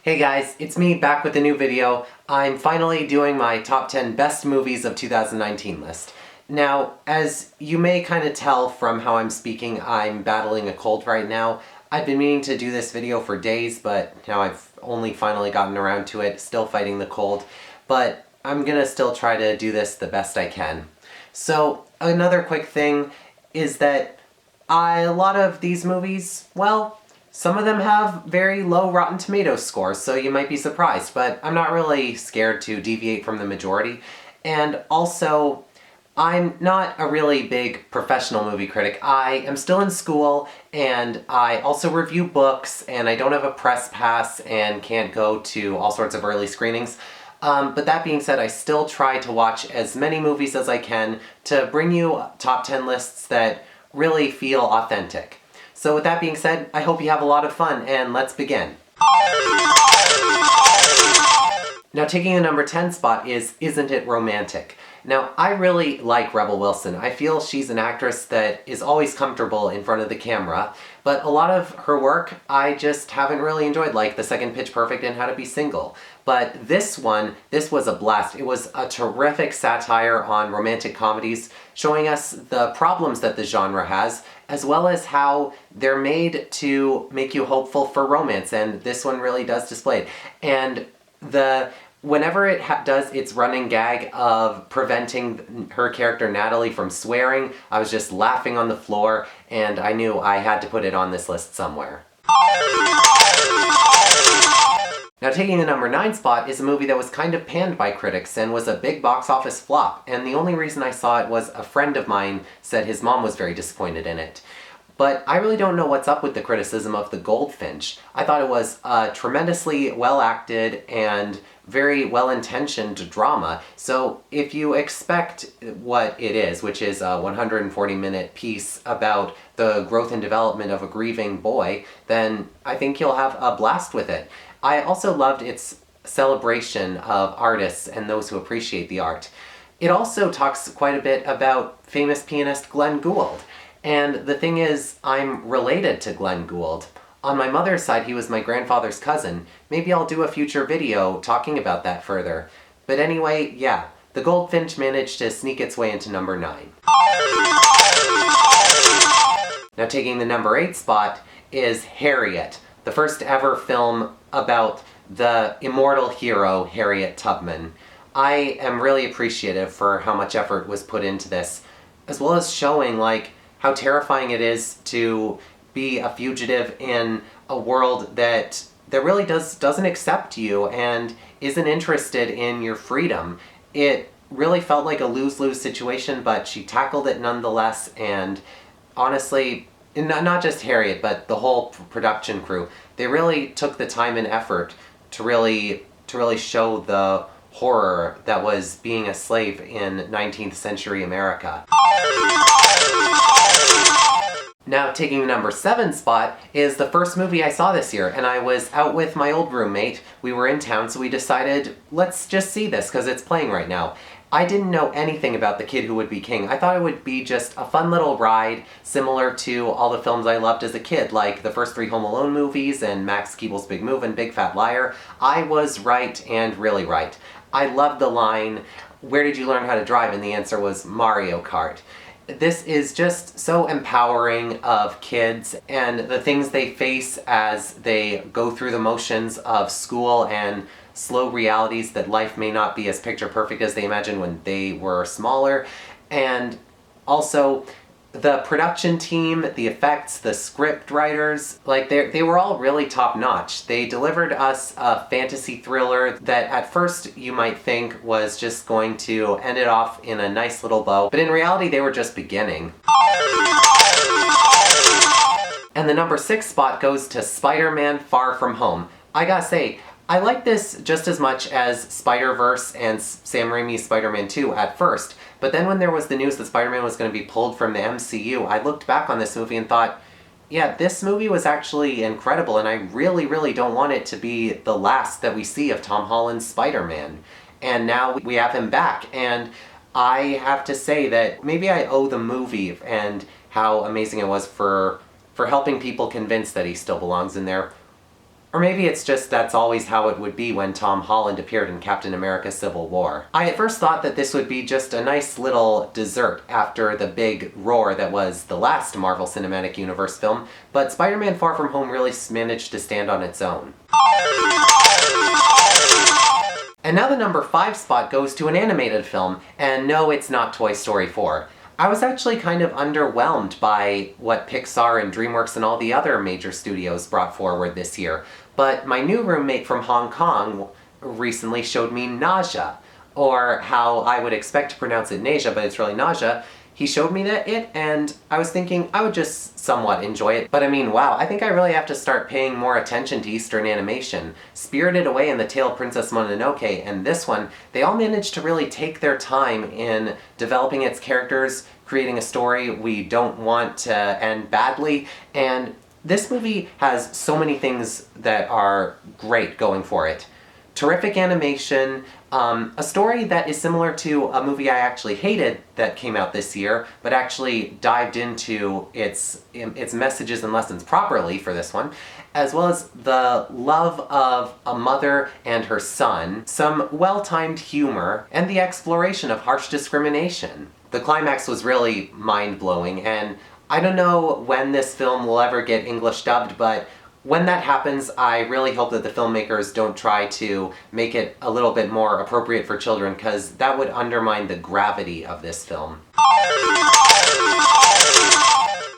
Hey guys, it's me back with a new video. I'm finally doing my top 10 best movies of 2019 list. Now, as you may kind of tell from how I'm speaking, I'm battling a cold right now. I've been meaning to do this video for days, but now I've only finally gotten around to it, still fighting the cold. But I'm gonna still try to do this the best I can. So, another quick thing is that a lot of these movies, well, some of them have very low Rotten Tomatoes scores, so you might be surprised, but I'm not really scared to deviate from the majority. And also, I'm not a really big professional movie critic. I am still in school, and I also review books, and I don't have a press pass and can't go to all sorts of early screenings. But that being said, I still try to watch as many movies as I can to bring you top 10 lists that really feel authentic. So with that being said, I hope you have a lot of fun, and let's begin. Now, taking the number 10 spot is Isn't It Romantic? Now, I really like Rebel Wilson. I feel she's an actress that is always comfortable in front of the camera, but a lot of her work I just haven't really enjoyed, like the second Pitch Perfect and How to Be Single. But this was a blast. It was a terrific satire on romantic comedies, showing us the problems that the genre has, as well as how they're made to make you hopeful for romance, and this one really does display it. And whenever it does its running gag of preventing her character Natalie from swearing, I was just laughing on the floor, and I knew I had to put it on this list somewhere. Now, taking the number 9 spot is a movie that was kind of panned by critics and was a big box office flop, and the only reason I saw it was a friend of mine said his mom was very disappointed in it. But I really don't know what's up with the criticism of the Goldfinch. I thought it was a tremendously well-acted and very well-intentioned drama, so if you expect what it is, which is a 140-minute piece about the growth and development of a grieving boy, then I think you'll have a blast with it. I also loved its celebration of artists and those who appreciate the art. It also talks quite a bit about famous pianist Glenn Gould. And the thing is, I'm related to Glenn Gould. On my mother's side, he was my grandfather's cousin. Maybe I'll do a future video talking about that further. But anyway, yeah, the Goldfinch managed to sneak its way into number 9. Now, taking the number 8 spot is Harriet, the first ever film about the immortal hero, Harriet Tubman. I am really appreciative for how much effort was put into this, as well as showing, how terrifying it is to be a fugitive in a world that really doesn't accept you and isn't interested in your freedom. It really felt like a lose-lose situation, but she tackled it nonetheless, and honestly, not just Harriet, but the whole production crew, they really took the time and effort to really show the horror that was being a slave in 19th century America. Now, taking the number 7 spot is the first movie I saw this year, and I was out with my old roommate. We were in town, so we decided, let's just see this, because it's playing right now. I didn't know anything about The Kid Who Would Be King. I thought it would be just a fun little ride, similar to all the films I loved as a kid, like the first 3 Home Alone movies and Max Keeble's Big Move and Big Fat Liar. I was right, and really right. I loved the line, "Where did you learn how to drive?" And the answer was Mario Kart. This is just so empowering of kids and the things they face as they go through the motions of school and slow realities that life may not be as picture perfect as they imagined when they were smaller. And also, the production team, the effects, the script writers, they were all really top-notch. They delivered us a fantasy thriller that at first you might think was just going to end it off in a nice little bow, but in reality they were just beginning. And the number 6 spot goes to Spider-Man Far From Home. I gotta say, I like this just as much as Spider-Verse and Sam Raimi's Spider-Man 2 at first, but then when there was the news that Spider-Man was going to be pulled from the MCU, I looked back on this movie and thought, yeah, this movie was actually incredible, and I really, really don't want it to be the last that we see of Tom Holland's Spider-Man. And now we have him back, and I have to say that maybe I owe the movie and how amazing it was for helping people convince that he still belongs in there Or maybe it's just that's always how it would be when Tom Holland appeared in Captain America Civil War. I at first thought that this would be just a nice little dessert after the big roar that was the last Marvel Cinematic Universe film, but Spider-Man Far From Home really managed to stand on its own. And now the number 5 spot goes to an animated film, and no, it's not Toy Story 4. I was actually kind of underwhelmed by what Pixar and DreamWorks and all the other major studios brought forward this year, but my new roommate from Hong Kong recently showed me Nausea, or how I would expect to pronounce it Nausea, but it's really Nausea. He showed me it, and I was thinking I would just somewhat enjoy it. But I mean, wow, I think I really have to start paying more attention to Eastern animation. Spirited Away and The Tale of Princess Mononoke, and this one, they all managed to really take their time in developing its characters, creating a story we don't want to end badly, and this movie has so many things that are great going for it. Terrific animation, a story that is similar to a movie I actually hated that came out this year, but actually dived into its messages and lessons properly for this one, as well as the love of a mother and her son, some well-timed humor, and the exploration of harsh discrimination. The climax was really mind-blowing, and I don't know when this film will ever get English dubbed, but when that happens, I really hope that the filmmakers don't try to make it a little bit more appropriate for children, because that would undermine the gravity of this film.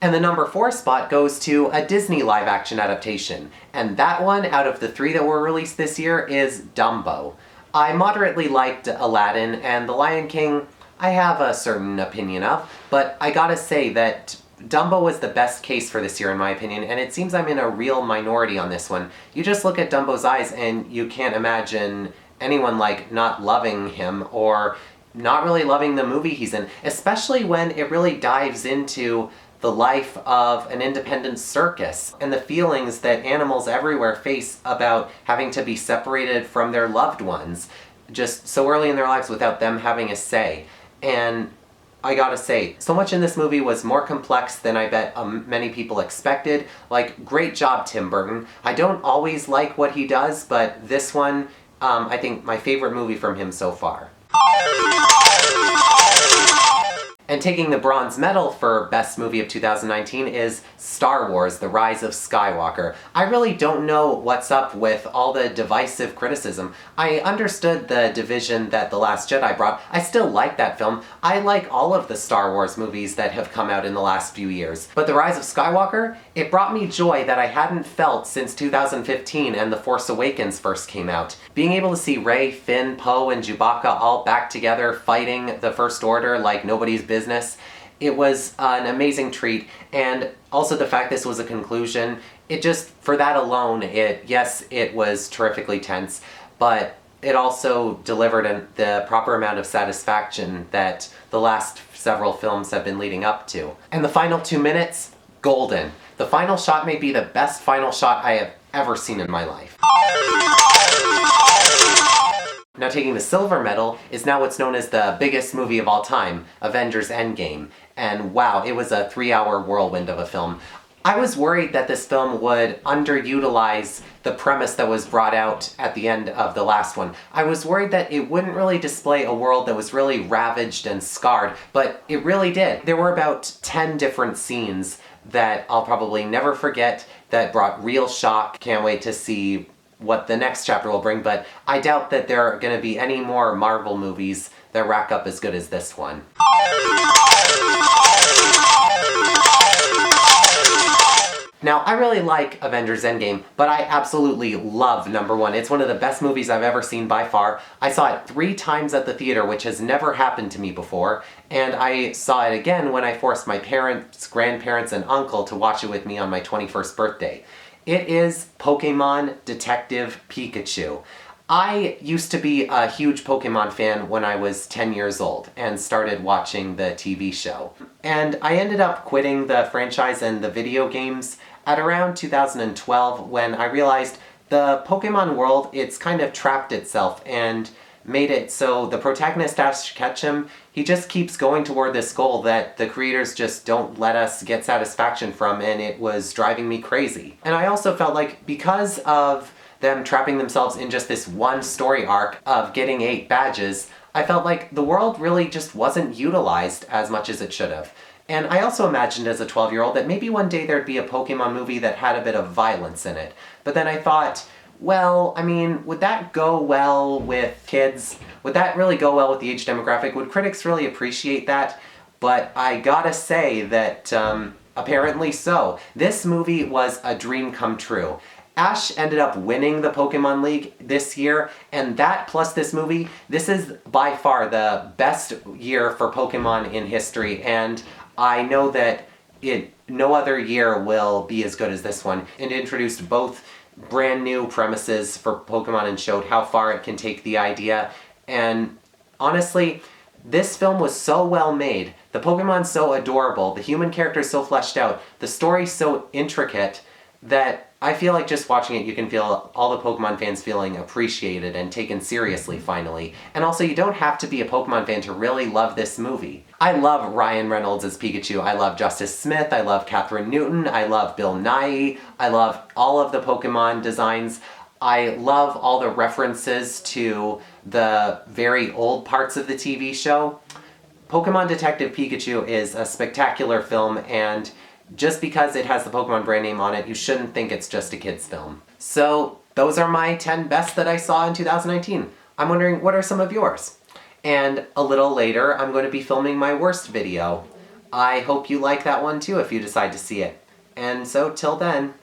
And the number 4 spot goes to a Disney live-action adaptation, and that one, out of the 3 that were released this year, is Dumbo. I moderately liked Aladdin, and The Lion King I have a certain opinion of, but I gotta say that Dumbo was the best case for this year in my opinion, and it seems I'm in a real minority on this one. You just look at Dumbo's eyes and you can't imagine anyone not loving him or not really loving the movie he's in, especially when it really dives into the life of an independent circus and the feelings that animals everywhere face about having to be separated from their loved ones just so early in their lives without them having a say. And I gotta say, so much in this movie was more complex than I bet many people expected. Great job, Tim Burton. I don't always like what he does, but this one, I think my favorite movie from him so far. And taking the bronze medal for Best Movie of 2019 is Star Wars: The Rise of Skywalker. I really don't know what's up with all the divisive criticism. I understood the division that The Last Jedi brought. I still like that film. I like all of the Star Wars movies that have come out in the last few years. But The Rise of Skywalker, it brought me joy that I hadn't felt since 2015 and The Force Awakens first came out. Being able to see Rey, Finn, Poe, and Chewbacca all back together fighting the First Order like nobody's business, it was an amazing treat, and also the fact this was a conclusion, it just, for that alone, yes, it was terrifically tense, but it also delivered the proper amount of satisfaction that the last several films have been leading up to. And the final 2 minutes, golden. The final shot may be the best final shot I have ever seen in my life. Now taking the silver medal is now what's known as the biggest movie of all time, Avengers Endgame. And wow, it was a 3-hour whirlwind of a film. I was worried that this film would underutilize the premise that was brought out at the end of the last one. I was worried that it wouldn't really display a world that was really ravaged and scarred, but it really did. There were about 10 different scenes that I'll probably never forget that brought real shock. Can't wait to see what the next chapter will bring, but I doubt that there are going to be any more Marvel movies that rack up as good as this one. Now, I really like Avengers Endgame, but I absolutely love number 1. It's one of the best movies I've ever seen by far. I saw it 3 times at the theater, which has never happened to me before, and I saw it again when I forced my parents, grandparents, and uncle to watch it with me on my 21st birthday. It is Pokemon Detective Pikachu. I used to be a huge Pokemon fan when I was 10 years old and started watching the TV show. And I ended up quitting the franchise and the video games at around 2012 when I realized the Pokemon world, it's kind of trapped itself, and made it so the protagonist has to catch him. He just keeps going toward this goal that the creators just don't let us get satisfaction from, and it was driving me crazy. And I also felt like because of them trapping themselves in just this one story arc of getting 8 badges, I felt like the world really just wasn't utilized as much as it should have. And I also imagined as a 12-year-old that maybe one day there'd be a Pokemon movie that had a bit of violence in it. But then I thought, well, I mean, would that go well with kids? Would that really go well with the age demographic? Would critics really appreciate that? But I gotta say that, apparently so. This movie was a dream come true. Ash ended up winning the Pokemon League this year, and that plus this movie, this is by far the best year for Pokemon in history, and I know that no other year will be as good as this one. It introduced both brand new premises for Pokemon and showed how far it can take the idea, and honestly, this film was so well made, the Pokemon so adorable, the human characters so fleshed out, the story so intricate, that I feel like just watching it you can feel all the Pokemon fans feeling appreciated and taken seriously finally. And also you don't have to be a Pokemon fan to really love this movie. I love Ryan Reynolds as Pikachu, I love Justice Smith, I love Catherine Newton, I love Bill Nighy, I love all of the Pokemon designs. I love all the references to the very old parts of the TV show. Pokemon Detective Pikachu is a spectacular film, and just because it has the Pokemon brand name on it, you shouldn't think it's just a kid's film. So, those are my 10 best that I saw in 2019. I'm wondering, what are some of yours? And a little later, I'm going to be filming my worst video. I hope you like that one too if you decide to see it. And so, till then,